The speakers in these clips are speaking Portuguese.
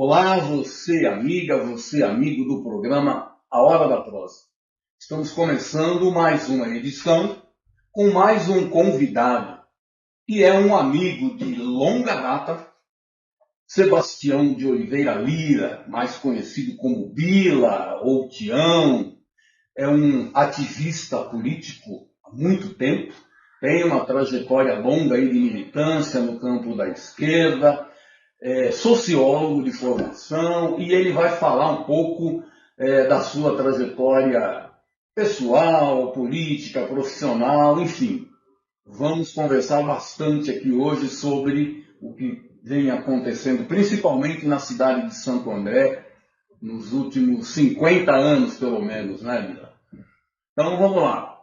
Olá, você amiga, você amigo do programa A Hora da Prosa. Estamos começando mais uma edição com mais um convidado, que é um amigo de longa data, Sebastião de Oliveira Lira, mais conhecido como Bila ou Tião. É um ativista político há muito tempo, tem uma trajetória longa aí de militância no campo da esquerda, é sociólogo de formação, e ele vai falar um pouco da sua trajetória pessoal, política, profissional, enfim. Vamos conversar bastante aqui hoje sobre o que vem acontecendo, principalmente na cidade de Santo André, nos últimos 50 anos, pelo menos, né, Bila? Então, vamos lá.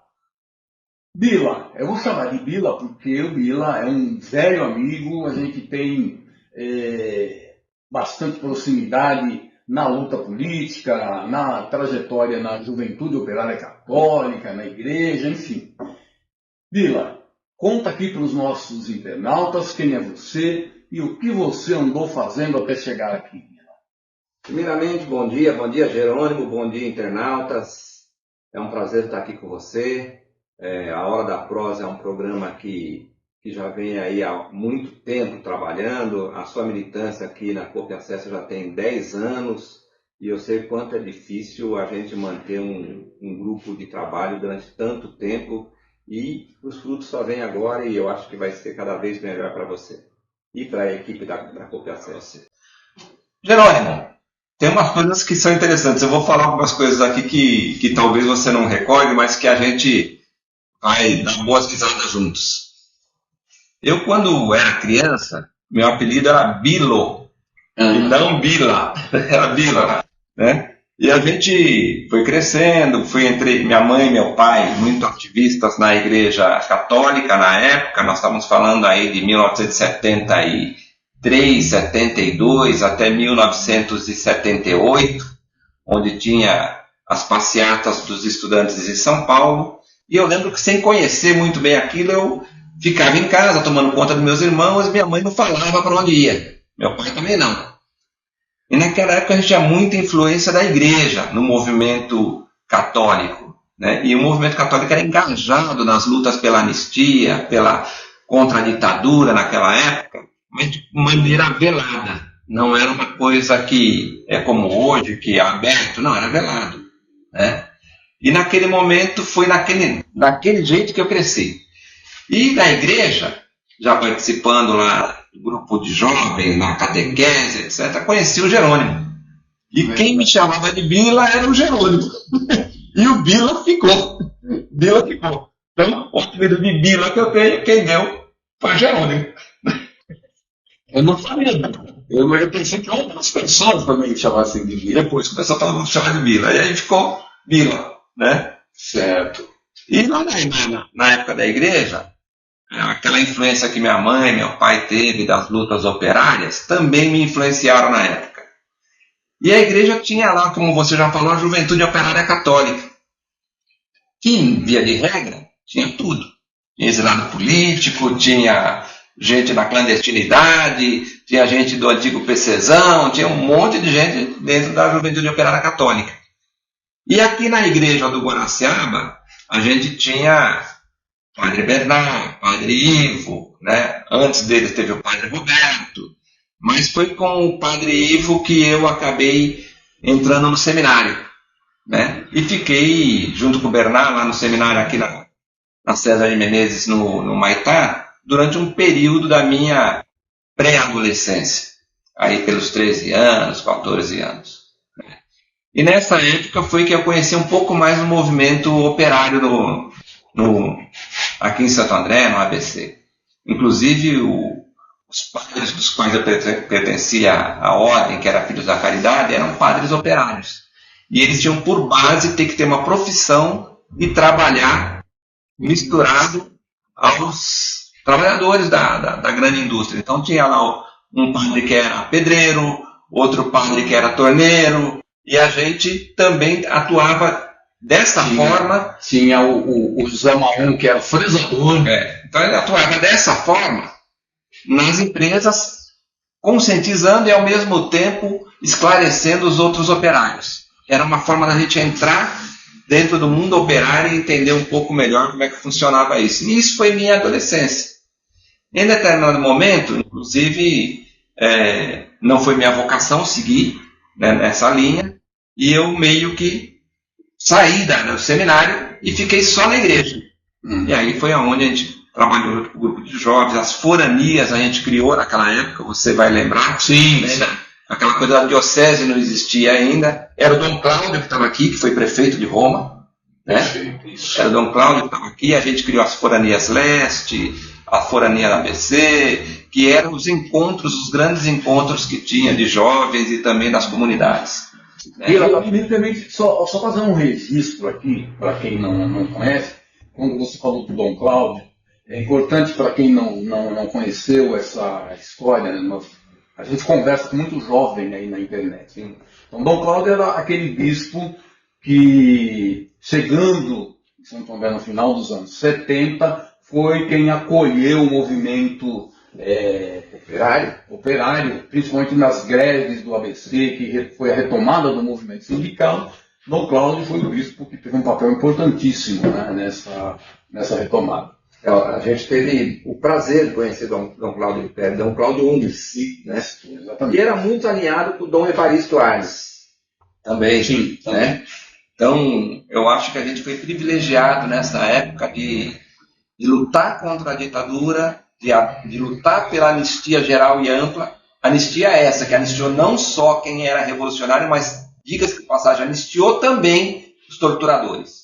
Bila, eu vou chamar de Bila porque o Bila é um velho amigo, a gente tem bastante proximidade na luta política, na trajetória na Juventude Operária Católica, na igreja, enfim. Bila, conta aqui para os nossos internautas quem é você e o que você andou fazendo até chegar aqui. Primeiramente, bom dia Jerônimo, bom dia internautas. É um prazer estar aqui com você. A Hora da Prosa é um programa que já vem aí há muito tempo trabalhando. A sua militância aqui na Coop Acesso já tem 10 anos e eu sei quanto é difícil a gente manter um grupo de trabalho durante tanto tempo e os frutos só vêm agora e eu acho que vai ser cada vez melhor para você e para a equipe da Coop Acesso. Jerônimo, tem umas coisas que são interessantes. Eu vou falar algumas coisas aqui que talvez você não recorde, mas que a gente vai dar boas risadas juntos. Eu, quando era criança, meu apelido era Bilo, e não Bila, era Bila, né? E a gente foi crescendo, fui entre minha mãe e meu pai, muito ativistas na igreja católica na época, nós estávamos falando aí de 1973, 72 até 1978, onde tinha as passeatas dos estudantes de São Paulo, e eu lembro que sem conhecer muito bem aquilo, eu ficava em casa tomando conta dos meus irmãos, e minha mãe não falava para onde ia. Meu pai também não. E naquela época a gente tinha muita influência da igreja no movimento católico, né? E o movimento católico era engajado nas lutas pela anistia, contra a ditadura naquela época, mas de maneira velada. Não era uma coisa que é como hoje, que é aberto, não, era velado, né? E naquele momento foi daquele jeito que eu cresci. E da igreja, já participando lá do grupo de jovens, na catequese, etc., conheci o Jerônimo. E quem me chamava de Bila era o Jerônimo. E o Bila ficou. Então, o apelido de Bila que eu tenho, quem deu foi o Jerônimo. Eu não sabia, eu pensei que outras pessoas também chamassem de Bila. Depois começou todo mundo a chamar de Bila. E aí ficou Bila, né? Certo. E lá na época da igreja, aquela influência que minha mãe e meu pai teve das lutas operárias também me influenciaram na época. E a igreja tinha lá, como você já falou, a Juventude Operária Católica, que, em via de regra, tinha tudo. Tinha exilado político, tinha gente na clandestinidade, tinha gente do antigo PCzão, tinha um monte de gente dentro da Juventude Operária Católica. E aqui na igreja do Guaraciaba, a gente tinha Padre Bernard, Padre Ivo, né? Antes deles teve o Padre Roberto, mas foi com o Padre Ivo que eu acabei entrando no seminário, né? E fiquei junto com o Bernard lá no seminário aqui na César de Menezes, no Maitá, durante um período da minha pré-adolescência, aí pelos 13 anos, 14 anos. Né? E nessa época foi que eu conheci um pouco mais o movimento operário aqui em Santo André, no ABC. Inclusive, os padres dos quais eu pertencia à ordem, que era Filhos da Caridade, eram padres operários. E eles tinham por base ter que ter uma profissão e trabalhar misturado aos trabalhadores da grande indústria. Então tinha lá um padre que era pedreiro, outro padre que era torneiro, e a gente também atuava dessa forma. Tinha o José Maum, que era fresador. Então ele atuava dessa forma nas empresas conscientizando e ao mesmo tempo esclarecendo os outros operários. Era uma forma da gente entrar dentro do mundo operário e entender um pouco melhor como é que funcionava isso. E isso foi minha adolescência. Em determinado momento, inclusive, não foi minha vocação seguir, né, nessa linha, e eu meio que saí do seminário e fiquei só na igreja. E aí foi onde a gente trabalhou com o grupo de jovens, as foranias a gente criou naquela época, você vai lembrar. Sim, né? Aquela coisa da diocese não existia ainda. Era o Dom Cláudio que estava aqui, que foi prefeito de Roma. Né? Era o Dom Cláudio que estava aqui, a gente criou as foranias leste, a forania da ABC, que eram os encontros, os grandes encontros que tinha de jovens e também das comunidades. Me permite só fazer um registro aqui, para quem não conhece, quando você falou do Dom Cláudio, é importante para quem não conheceu essa história, né? A gente conversa com muito jovem aí na internet. Hein? Então, Dom Cláudio era aquele bispo que, chegando em São Tomé no final dos anos 70, foi quem acolheu o movimento operário, principalmente nas greves do ABC, que foi a retomada do movimento sindical. Dom Cláudio foi o bispo que teve um papel importantíssimo, né, nessa retomada. A gente teve o prazer de conhecer Dom Cláudio Umes, né? Exatamente. E era muito alinhado com o Dom Evaristo Arnes. Também. Sim, né? Então, eu acho que a gente foi privilegiado nessa época de lutar contra a ditadura, de lutar pela anistia geral e ampla. Anistia essa, que anistiou não só quem era revolucionário, mas, diga-se de passagem, anistiou também os torturadores.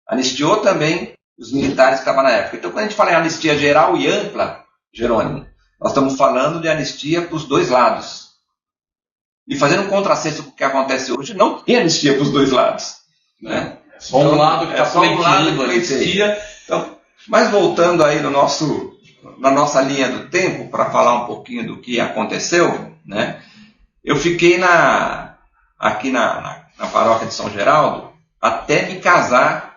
Anistiou também os militares que estavam na época. Então, quando a gente fala em anistia geral e ampla, Jerônimo, nós estamos falando de anistia para os dois lados. E fazendo um contrassenso com o que acontece hoje, não tem anistia para os dois lados. Né? Só um lado que está só um lado que anistia. Então, mas voltando aí na nossa linha do tempo, para falar um pouquinho do que aconteceu, né? Eu fiquei aqui na paróquia de São Geraldo até me casar.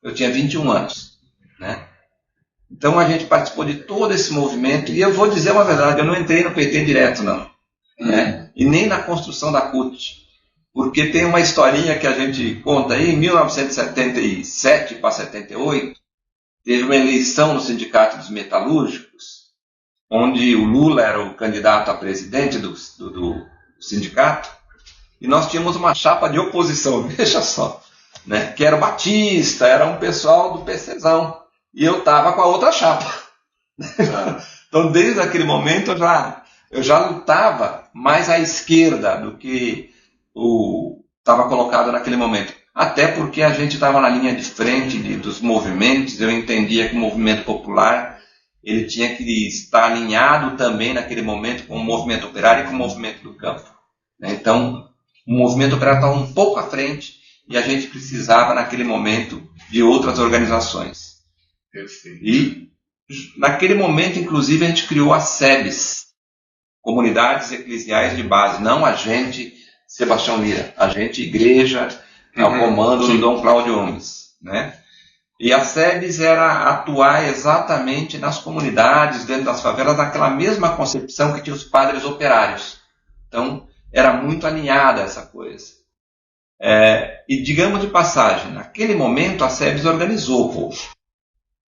Eu tinha 21 anos, né? Então a gente participou de todo esse movimento e eu vou dizer uma verdade, eu não entrei no PT direto, não, né? E nem na construção da CUT, porque tem uma historinha que a gente conta aí, em 1977 para 78, teve uma eleição no Sindicato dos Metalúrgicos, onde o Lula era o candidato a presidente do sindicato, e nós tínhamos uma chapa de oposição, veja só. Né, que era o Batista, era um pessoal do PCzão, e eu estava com a outra chapa. Então, desde aquele momento, eu já lutava mais à esquerda do que estava colocado naquele momento. Até porque a gente estava na linha de frente dos movimentos, eu entendia que o movimento popular ele tinha que estar alinhado também naquele momento com o movimento operário e com o movimento do campo. Então, o movimento operário estava um pouco à frente, e a gente precisava, naquele momento, de outras organizações. E, naquele momento, inclusive, a gente criou as SEBs, Comunidades Eclesiais de Base, não a gente, Sebastião Lira, a gente Igreja, ao comando do Dom Cláudio Umes. Né? E as SEBs era atuar exatamente nas comunidades, dentro das favelas, naquela mesma concepção que tinha os padres operários. Então, era muito alinhada essa coisa. E digamos de passagem, naquele momento a SEBS organizou o povo.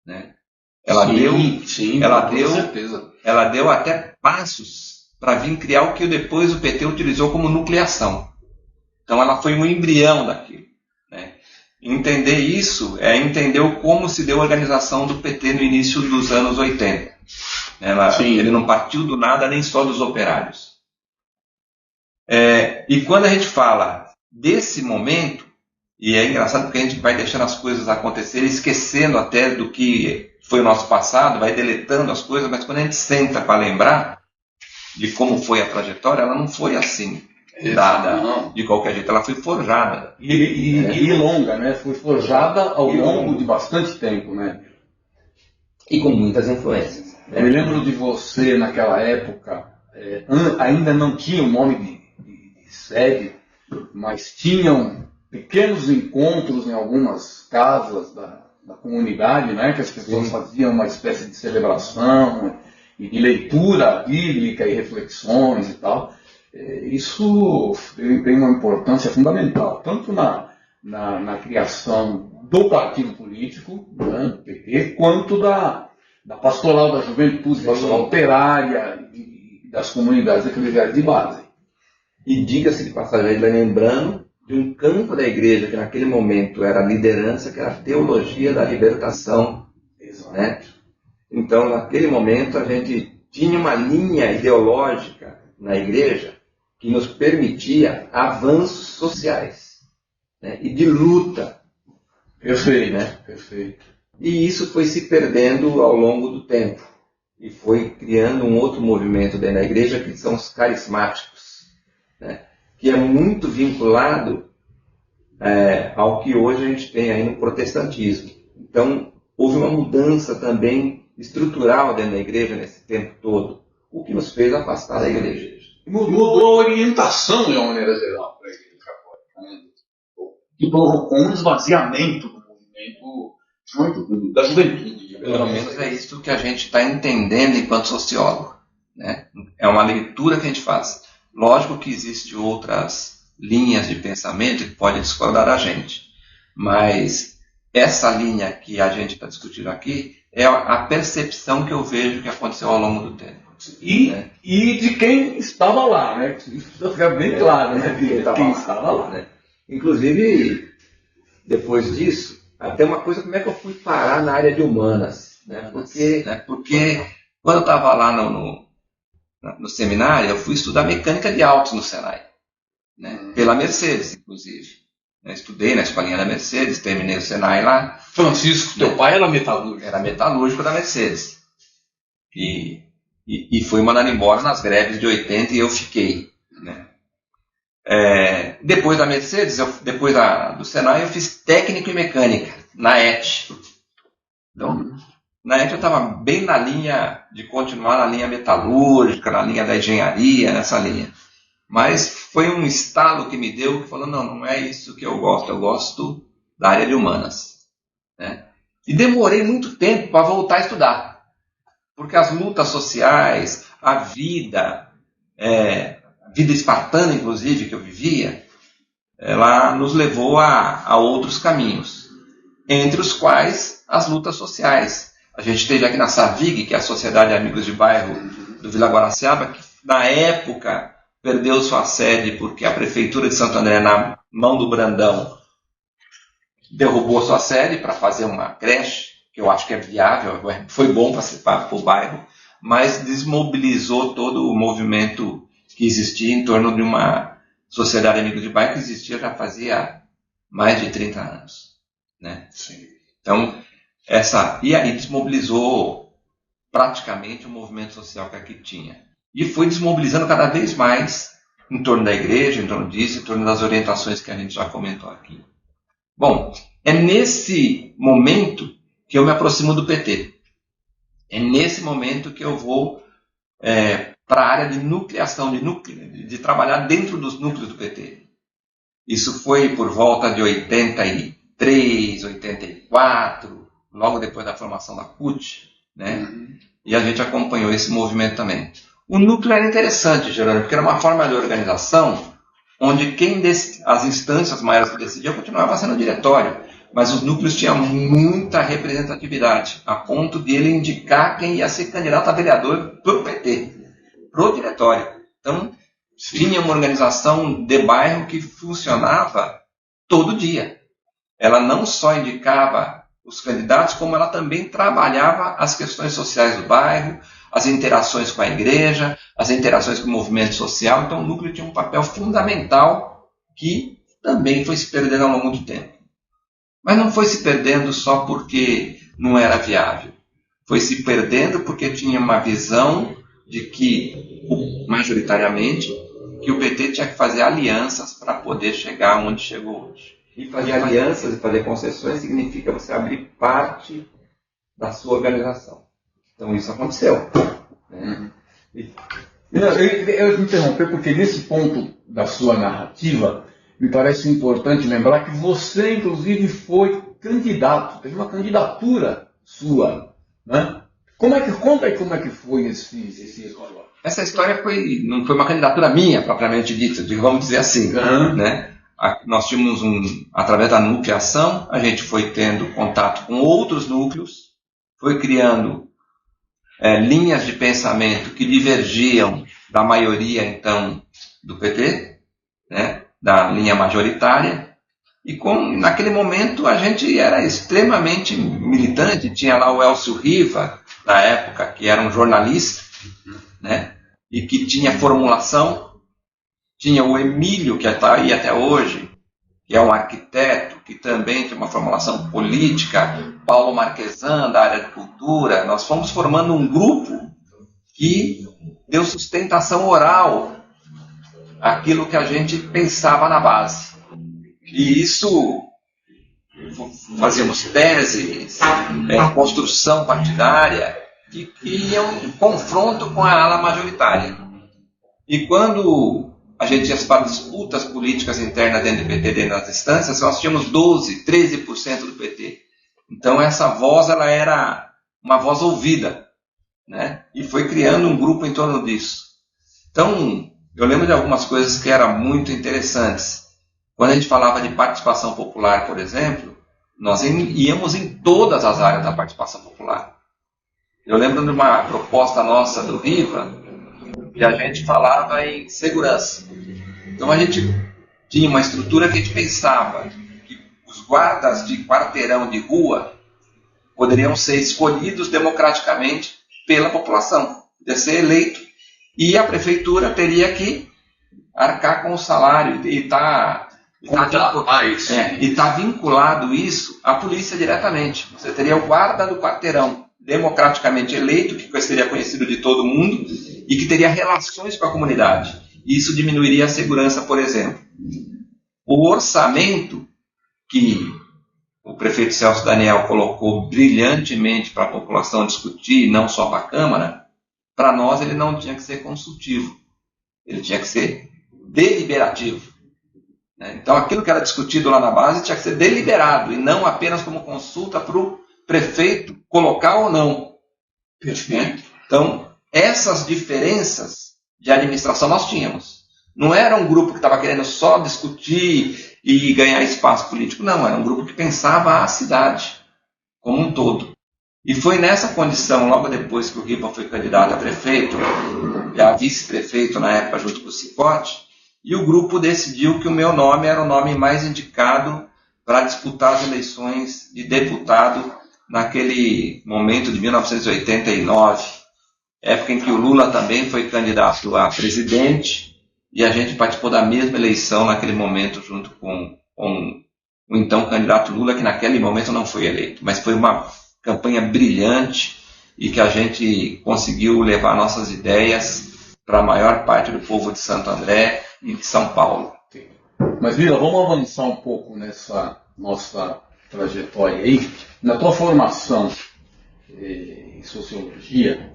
Né? Ela deu até passos para vir criar o que depois o PT utilizou como nucleação. Então ela foi um embrião daquilo. Né? Entender isso é entender como se deu a organização do PT no início dos anos 80. Ele não partiu do nada nem só dos operários. E quando a gente fala desse momento, e é engraçado porque a gente vai deixando as coisas acontecerem, esquecendo até do que foi o nosso passado, vai deletando as coisas, mas quando a gente senta para lembrar de como foi a trajetória, ela não foi assim, dada de qualquer jeito, ela foi forjada. E longa, né? Foi forjada ao longo de bastante tempo, né? E com muitas influências. Eu me lembro de você naquela época, ainda não tinha o nome de SEB, mas tinham pequenos encontros em algumas casas da comunidade, né, que as pessoas faziam uma espécie de celebração, e de leitura bíblica e reflexões e tal, isso tem uma importância fundamental, tanto na criação do partido político, né, PT, quanto da pastoral da juventude, pastoral operária e das comunidades eclesiais de base. E diga-se de passagem, lembrando de um campo da igreja que naquele momento era a liderança, que era a teologia da libertação. Né? Então, naquele momento, a gente tinha uma linha ideológica na igreja que nos permitia avanços sociais, né? E de luta. Perfeito, né? Perfeito. E isso foi se perdendo ao longo do tempo. E foi criando um outro movimento dentro da igreja, que são os carismáticos, né? Que é muito vinculado ao que hoje a gente tem aí no protestantismo. Então, houve uma mudança também estrutural dentro da igreja nesse tempo todo, o que nos fez afastar da igreja. Mudou a orientação, de uma maneira geral, para a igreja católica, que provocou um esvaziamento do movimento da juventude. Pelo menos é isso que a gente está entendendo enquanto sociólogo, né? É uma leitura que a gente faz. Lógico que existem outras linhas de pensamento que podem discordar da gente, mas essa linha que a gente está discutindo aqui é a percepção que eu vejo que aconteceu ao longo do tempo. E de quem estava lá, né? Isso precisa ficar bem claro, né? De quem estava lá, né? Inclusive, depois disso, até uma coisa, como é que eu fui parar na área de humanas? Né? Porque quando eu estava lá no seminário, eu fui estudar mecânica de autos no Senai, né? Pela Mercedes, inclusive. Eu estudei na escolinha da Mercedes, terminei o Senai lá. Francisco, teu pai era metalúrgico? Era metalúrgico da Mercedes. E fui mandado embora nas greves de 80 e eu fiquei, né? Depois da Mercedes, depois do Senai, eu fiz técnico em mecânica, na ET. Então, na ET eu estava bem na linha de continuar na linha metalúrgica, na linha da engenharia, nessa linha. Mas foi um estalo que me deu, que falou, não é isso que eu gosto da área de humanas. Né? E demorei muito tempo para voltar a estudar. Porque as lutas sociais, a vida espartana, inclusive, que eu vivia, ela nos levou a outros caminhos, entre os quais as lutas sociais. A gente teve aqui na SAVIG, que é a Sociedade de Amigos de Bairro do Vila Guaraciaba, que na época perdeu sua sede porque a Prefeitura de Santo André, na mão do Brandão, derrubou sua sede para fazer uma creche, que eu acho que é viável, foi bom para o bairro, mas desmobilizou todo o movimento que existia em torno de uma sociedade amigos de bairro que existia já fazia mais de 30 anos. Né? Sim. Então, e aí desmobilizou praticamente o movimento social que aqui tinha. E foi desmobilizando cada vez mais em torno da igreja, em torno disso, em torno das orientações que a gente já comentou aqui. Bom, é nesse momento que eu me aproximo do PT. É nesse momento que eu vou para a área de nucleação, de trabalhar dentro dos núcleos do PT. Isso foi por volta de 83, 84, logo depois da formação da CUT, né? E a gente acompanhou esse movimento também. O núcleo era interessante, Gerônimo, porque era uma forma de organização onde as instâncias maiores que decidiam continuava sendo o diretório, mas os núcleos tinham muita representatividade, a ponto de ele indicar quem ia ser candidato a vereador para o PT, para o diretório. Então, tinha uma organização de bairro que funcionava todo dia. Ela não só indicava os candidatos, como ela também trabalhava as questões sociais do bairro, as interações com a igreja, as interações com o movimento social. Então, o núcleo tinha um papel fundamental que também foi se perdendo ao longo do tempo. Mas não foi se perdendo só porque não era viável. Foi se perdendo porque tinha uma visão de que, majoritariamente, que o PT tinha que fazer alianças para poder chegar onde chegou hoje. E fazer alianças e fazer concessões significa você abrir parte da sua organização. Então isso aconteceu. Né? Eu interromper porque nesse ponto da sua narrativa me parece importante lembrar que você, inclusive, foi candidato, teve uma candidatura sua, né? Conta aí como é que foi esse episódio. Essa história não foi uma candidatura minha, propriamente dita, vamos dizer assim. Né? Nós tínhamos através da nucleação, a gente foi tendo contato com outros núcleos, foi criando linhas de pensamento que divergiam da maioria, então, do PT, né? Da linha majoritária. E naquele momento a gente era extremamente militante. Tinha lá o Elcio Riva, na época, que era um jornalista, né? E que tinha formulação. Tinha o Emílio, que está aí até hoje, que é um arquiteto, que também tem uma formação política. Paulo Marquesan, da área de cultura. Nós fomos formando um grupo que deu sustentação oral àquilo que a gente pensava na base. E isso, fazíamos teses, construção partidária, que iam em confronto com a ala majoritária. E quando a gente ia para disputas políticas internas dentro do PT, dentro das instâncias, nós tínhamos 12%, 13% do PT. Então essa voz ela era uma voz ouvida, né? E foi criando um grupo em torno disso. Então, eu lembro de algumas coisas que eram muito interessantes. Quando a gente falava de participação popular, por exemplo, nós íamos em todas as áreas da participação popular. Eu lembro de uma proposta nossa do Riva, que a gente falava em segurança. Então a gente tinha uma estrutura que a gente pensava que os guardas de quarteirão de rua poderiam ser escolhidos democraticamente pela população, podia ser eleito, e a prefeitura teria que arcar com o salário e está vinculado isso à polícia diretamente. Você teria o guarda do quarteirão democraticamente eleito, que seria conhecido de todo mundo e que teria relações com a comunidade. Isso diminuiria a segurança, por exemplo. O orçamento que o prefeito Celso Daniel colocou brilhantemente para a população discutir, não só para a Câmara, para nós ele não tinha que ser consultivo, ele tinha que ser deliberativo. Então aquilo que era discutido lá na base tinha que ser deliberado e não apenas como consulta para o prefeito colocar ou não. Perfeito. Então essas diferenças de administração nós tínhamos. Não era um grupo que estava querendo só discutir e ganhar espaço político, não. Era um grupo que pensava a cidade como um todo. E foi nessa condição, logo depois que o Riva foi candidato a prefeito, e a vice-prefeito na época junto com o Cicote, e o grupo decidiu que o meu nome era o nome mais indicado para disputar as eleições de deputado naquele momento de 1989, época em que o Lula também foi candidato a presidente, e a gente participou da mesma eleição naquele momento junto com o então candidato Lula, que naquele momento não foi eleito, mas foi uma campanha brilhante e que a gente conseguiu levar nossas ideias para a maior parte do povo de Santo André e de São Paulo. Mas, Vila, vamos avançar um pouco nessa nossa trajetória aí. Na tua formação em sociologia,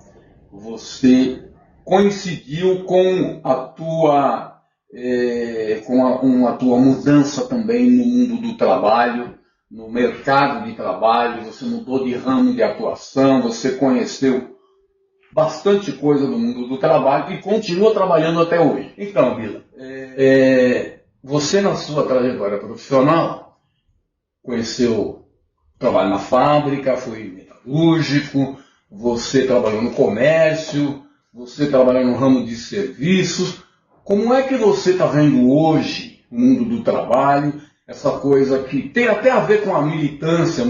você coincidiu com a tua mudança também no mundo do trabalho, no mercado de trabalho. Você mudou de ramo de atuação, você conheceu bastante coisa do mundo do trabalho e continua trabalhando até hoje. Então, Vila, você na sua trajetória profissional conheceu trabalho na fábrica, foi metalúrgico, você trabalhou no comércio, você trabalhou no ramo de serviços. Como é que você está vendo hoje o mundo do trabalho, essa coisa que tem até a ver com a militância,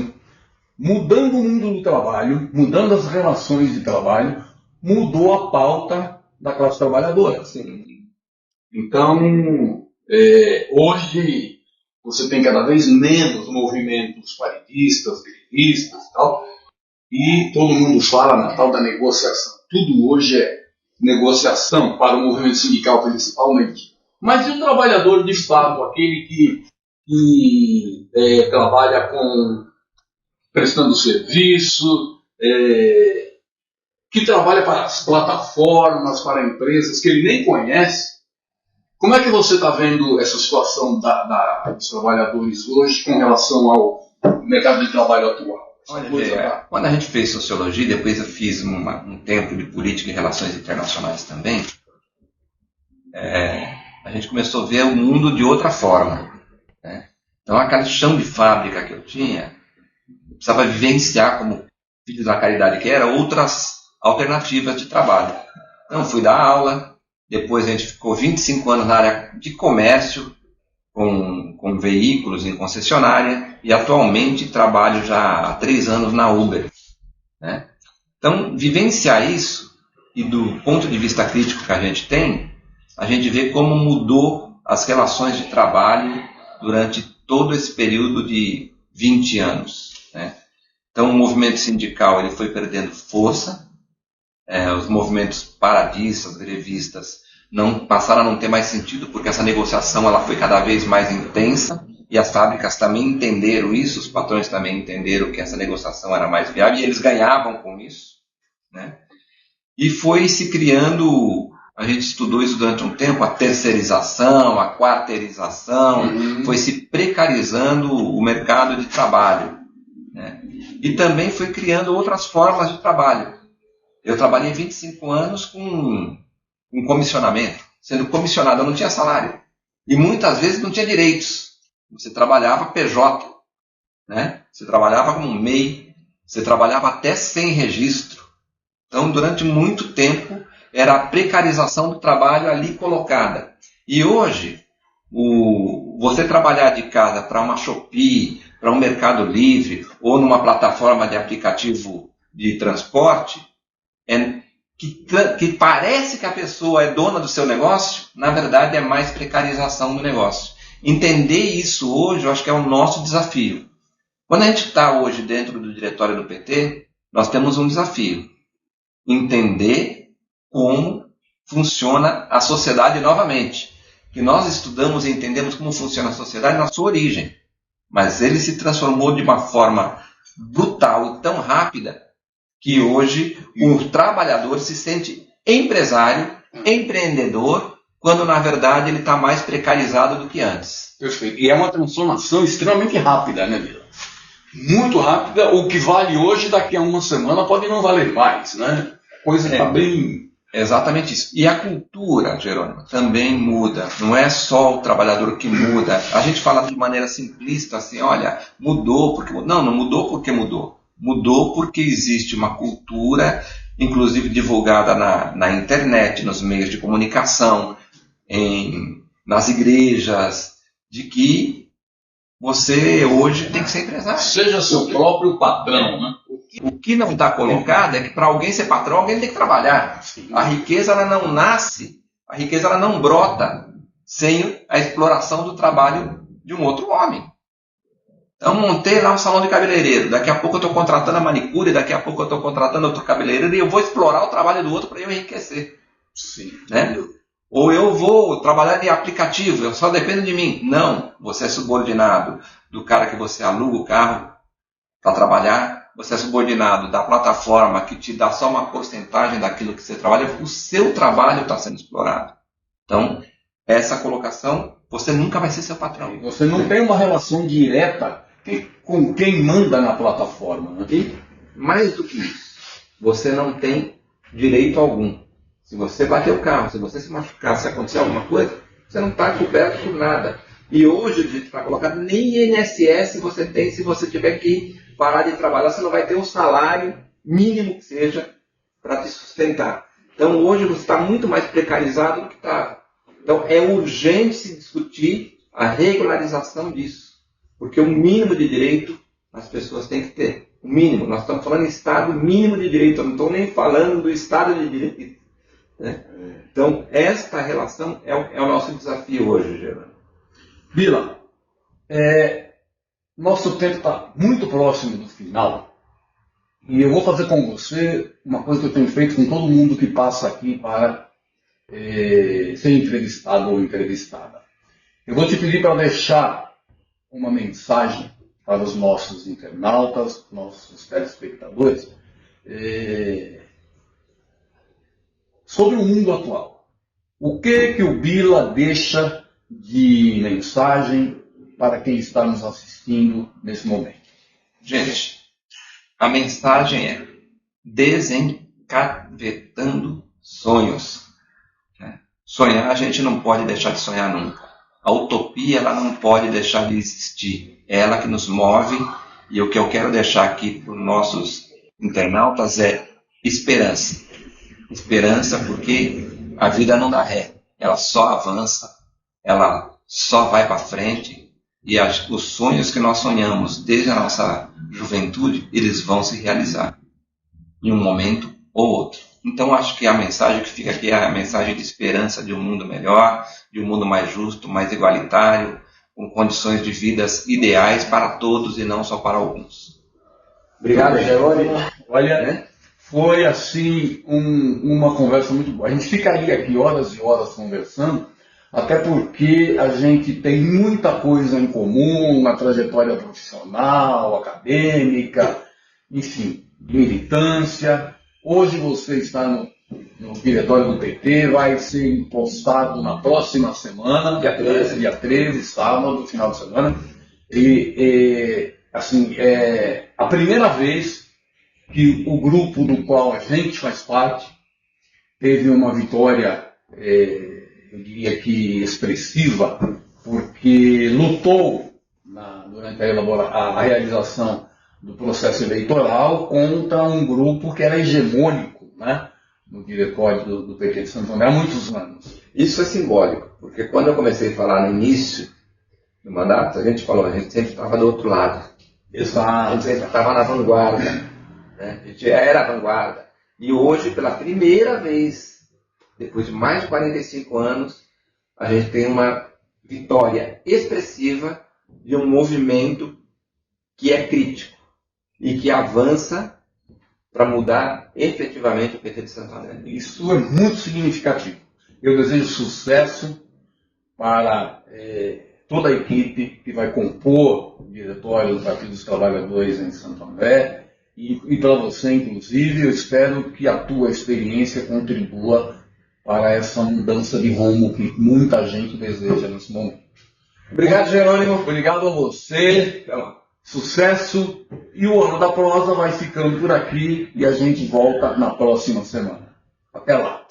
mudando o mundo do trabalho, mudando as relações de trabalho, mudou a pauta da classe trabalhadora? Sim. Então, hoje você tem cada vez menos movimentos paridistas, grevistas e tal, e todo mundo fala na tal da negociação. Tudo hoje é negociação para o movimento sindical principalmente. Mas e o trabalhador de fato, aquele que trabalha prestando serviço, que trabalha para as plataformas, para empresas que ele nem conhece? Como é que você está vendo essa situação dos trabalhadores hoje com relação ao mercado de trabalho atual? Olha, quando a gente fez sociologia, depois eu fiz um tempo de política e relações internacionais também, a gente começou a ver o mundo de outra forma, né? Então, aquele chão de fábrica que eu tinha, eu precisava vivenciar, como filho da caridade que era, outras alternativas de trabalho. Então, fui dar aula, depois a gente ficou 25 anos na área de comércio, com veículos em concessionária, e atualmente trabalho já há 3 anos na Uber, né? Então, vivenciar isso, e do ponto de vista crítico que a gente vê como mudou as relações de trabalho durante todo esse período de 20 anos, né? Então, o movimento sindical ele foi perdendo força, os movimentos paradistas, grevistas, não passaram a não ter mais sentido, porque essa negociação ela foi cada vez mais intensa, e as fábricas também entenderam isso, os patrões também entenderam que essa negociação era mais viável, e eles ganhavam com isso, né? E foi se criando, a gente estudou isso durante um tempo, a terceirização, a quarteirização, foi se precarizando o mercado de trabalho, né? E também foi criando outras formas de trabalho. Eu trabalhei 25 anos com comissionamento. Sendo comissionado, eu não tinha salário. E muitas vezes não tinha direitos. Você trabalhava PJ, né? Você trabalhava como MEI, você trabalhava até sem registro. Então, durante muito tempo, era a precarização do trabalho ali colocada. E hoje, você trabalhar de casa para uma Shopee, para um Mercado Livre, ou numa plataforma de aplicativo de transporte, que parece que a pessoa é dona do seu negócio, na verdade é mais precarização do negócio. Entender isso hoje, eu acho que é o nosso desafio. Quando a gente está hoje dentro do diretório do PT, nós temos um desafio. Entender como funciona a sociedade novamente. Que nós estudamos e entendemos como funciona a sociedade na sua origem. Mas ele se transformou de uma forma brutal e tão rápida que hoje o trabalhador se sente empresário, empreendedor, quando na verdade ele está mais precarizado do que antes. Perfeito. E é uma transformação extremamente rápida, né, Vila? Muito rápida. O que vale hoje, daqui a uma semana, pode não valer mais, né? A coisa está bem... Exatamente isso. E a cultura, Jerônimo, também muda. Não é só o trabalhador que muda. A gente fala de maneira simplista, assim, olha, mudou porque... Não mudou porque mudou. Mudou porque existe uma cultura, inclusive divulgada na internet, nos meios de comunicação, nas igrejas, de que você hoje tem que ser empresário. Seja seu próprio patrão, né? O que não está colocado é que para alguém ser patrão, alguém tem que trabalhar. Sim. A riqueza ela não nasce, a riqueza ela não brota sem a exploração do trabalho de um outro homem. Então, montei lá um salão de cabeleireiro. Daqui a pouco eu estou contratando a manicure, daqui a pouco eu estou contratando outro cabeleireiro e eu vou explorar o trabalho do outro para eu enriquecer. Sim. Né? Ou eu vou trabalhar em aplicativo, eu só dependo de mim. Não, você é subordinado do cara que você aluga o carro para trabalhar, você é subordinado da plataforma que te dá só uma porcentagem daquilo que você trabalha, o seu trabalho está sendo explorado. Então, essa colocação, você nunca vai ser seu patrão. Você não tem uma relação direta com quem manda na plataforma, né? E, mais do que isso, você não tem direito algum. Se você bater o carro, se você se machucar, se acontecer alguma coisa, você não está coberto por nada. E hoje, a gente está colocado, nem INSS você tem. Se você tiver que parar de trabalhar, você não vai ter um salário mínimo que seja para te sustentar. Então, hoje você está muito mais precarizado do que estava. Então, é urgente se discutir a regularização disso. Porque o mínimo de direito as pessoas têm que ter. O mínimo. Nós estamos falando em Estado mínimo de direito. Eu não estou nem falando do Estado de direito. Né? Então, esta relação é o nosso desafio hoje, Gerando. Vila, nosso tempo está muito próximo do final. E eu vou fazer com você uma coisa que eu tenho feito com todo mundo que passa aqui para ser entrevistado ou entrevistada. Eu vou te pedir para deixar uma mensagem para os nossos internautas, nossos telespectadores, sobre o mundo atual. O que o Bila deixa de mensagem para quem está nos assistindo nesse momento? Gente, A mensagem é desencavetando sonhos. Sonhar, a gente não pode deixar de sonhar nunca. A utopia, ela não pode deixar de existir. É ela que nos move, e o que eu quero deixar aqui para os nossos internautas é esperança. Esperança, porque a vida não dá ré. Ela só avança, ela só vai para frente, e os sonhos que nós sonhamos desde a nossa juventude, eles vão se realizar em um momento ou outro. Então acho que a mensagem que fica aqui é a mensagem de esperança de um mundo melhor, de um mundo mais justo, mais igualitário, com condições de vidas ideais para todos e não só para alguns. Obrigado, Jerônimo. Olha, foi assim uma conversa muito boa. A gente ficaria aqui horas e horas conversando, até porque a gente tem muita coisa em comum na trajetória profissional, acadêmica, enfim, militância. Hoje você está no diretório do PT, vai ser postado na próxima semana, dia 13, sábado, final de semana. Assim, é a primeira vez que o grupo do qual a gente faz parte teve uma vitória, eu diria que expressiva, porque lutou durante a realização do processo eleitoral contra um grupo que era hegemônico, né, no diretório do PT de Santo André há muitos anos. Isso é simbólico, porque quando eu comecei a falar no início do mandato, a gente falou, a gente sempre estava do outro lado. Exato. A gente sempre estava na vanguarda, né? A gente era a vanguarda. E hoje, pela primeira vez, depois de mais de 45 anos, a gente tem uma vitória expressiva de um movimento que é crítico e que avança para mudar efetivamente o PT de Santo André. Isso é muito significativo. Eu desejo sucesso para toda a equipe que vai compor o diretório do Partido dos Trabalhadores em Santo André e para você, inclusive, eu espero que a tua experiência contribua para essa mudança de rumo que muita gente deseja nesse momento. Obrigado, Jerônimo. Obrigado a você. Sucesso. E o Ano da Prosa vai ficando por aqui e a gente volta na próxima semana. Até lá.